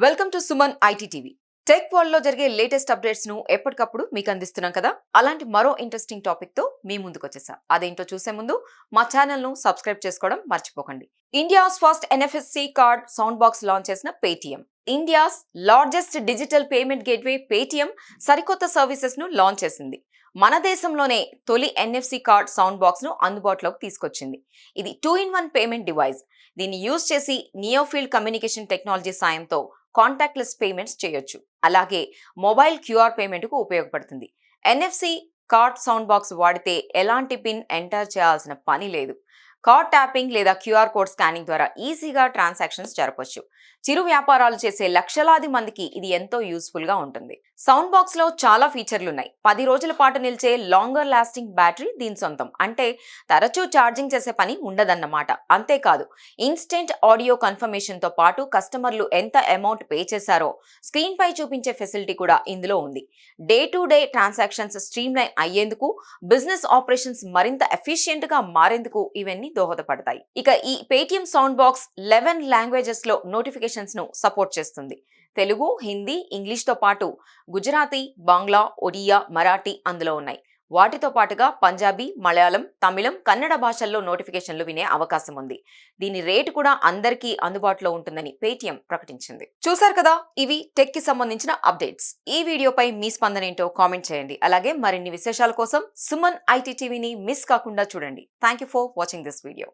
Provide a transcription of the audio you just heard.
Welcome to Suman IT TV. Tech world లో జరిగే latest updates ను ఎప్పటికప్పుడు మీకు అందిస్తున్నాం కదా. అలాంటి మరో ఇంట్రెస్టింగ్ టాపిక్ తో మీ ముందుకు వచ్చేసా. అదేంటో చూసే ముందు మా ఛానల్ ను సబ్స్క్రైబ్ చేసుకోవడం మర్చిపోకండి. India's first NFSC card sound box launch చేసిన Paytm, India's largest digital payment gateway Paytm సరికొత్త సర్వీసెస్ ను లాంచ్ చేసింది. మన దేశంలోనే తొలి ఎన్ఎఫ్సి కార్డ్ సౌండ్ బాక్స్ ను అందుబాటులోకి తీసుకొచ్చింది. ఇది 2-in-1 పేమెంట్ డివైస్. దీన్ని యూజ్ చేసి నియోఫీల్డ్ కమ్యూనికేషన్ టెక్నాలజీ సాయంతో కాంటాక్ట్లెస్ పేమెంట్స్ చేయొచ్చు. అలాగే మొబైల్ క్యూఆర్ పేమెంట్ కు ఉపయోగపడుతుంది. ఎన్ఎఫ్సి కార్డ్ సౌండ్ బాక్స్ వాడితే ఎలాంటి పిన్ ఎంటర్ చేయాల్సిన పని లేదు. కార్డ్ ట్యాపింగ్ లేదా క్యూఆర్ కోడ్ స్కానింగ్ ద్వారా ఈజీగా ట్రాన్సాక్షన్స్ జరపొచ్చు. చిరు వ్యాపారాలు చేసే లక్షలాది మందికి ఇది ఎంతో యూస్ఫుల్ గా ఉంటుంది. సౌండ్ బాక్స్ లో చాలా ఫీచర్లు ఉన్నాయి. 10 రోజుల పాటు నిలిచే లాంగర్ లాస్టింగ్ బ్యాటరీ దీని సొంతం. అంటే తరచూ ఛార్జింగ్ చేసే పని ఉండదన్నమాట. అంతేకాదు, ఇన్స్టెంట్ ఆడియో కన్ఫర్మేషన్ తో పాటు కస్టమర్లు ఎంత అమౌంట్ పే చేశారో స్క్రీన్ పై చూపించే ఫెసిలిటీ కూడా ఇందులో ఉంది. Day to day transactions stream line అయ్యేందుకు, బిజినెస్ ఆపరేషన్స్ మరింత ఎఫిషియెంట్ గా మారేందుకు ఇవన్నీ దోహదపడతాయి. ఇక ఈ పేటిఎం సౌండ్ బాక్స్ 11 లాంగ్వేజెస్ లో నోటిఫికేషన్స్ ను సపోర్ట్ చేస్తుంది. తెలుగు, హిందీ, ఇంగ్లీష్ తో పాటు గుజరాతీ, బంగ్లా, ఒడియా, మరాఠీ అందులో ఉన్నాయి. వాటితో పాటుగా పంజాబీ, మలయాళం, తమిళం, కన్నడ భాషల్లో నోటిఫికేషన్లు వినే అవకాశం ఉంది. దీని రేటు కూడా అందరికీ అందుబాటులో ఉంటుందని పేటిఎం ప్రకటించింది. చూశారు కదా, ఇవి టెక్ కి సంబంధించిన అప్డేట్స్. ఈ వీడియోపై మీ స్పందన ఏంటో కామెంట్ చేయండి. అలాగే మరిన్ని విశేషాల కోసం సుమన్ ఐటీ టీవీని మిస్ కాకుండా చూడండి. Thank you for watching this video.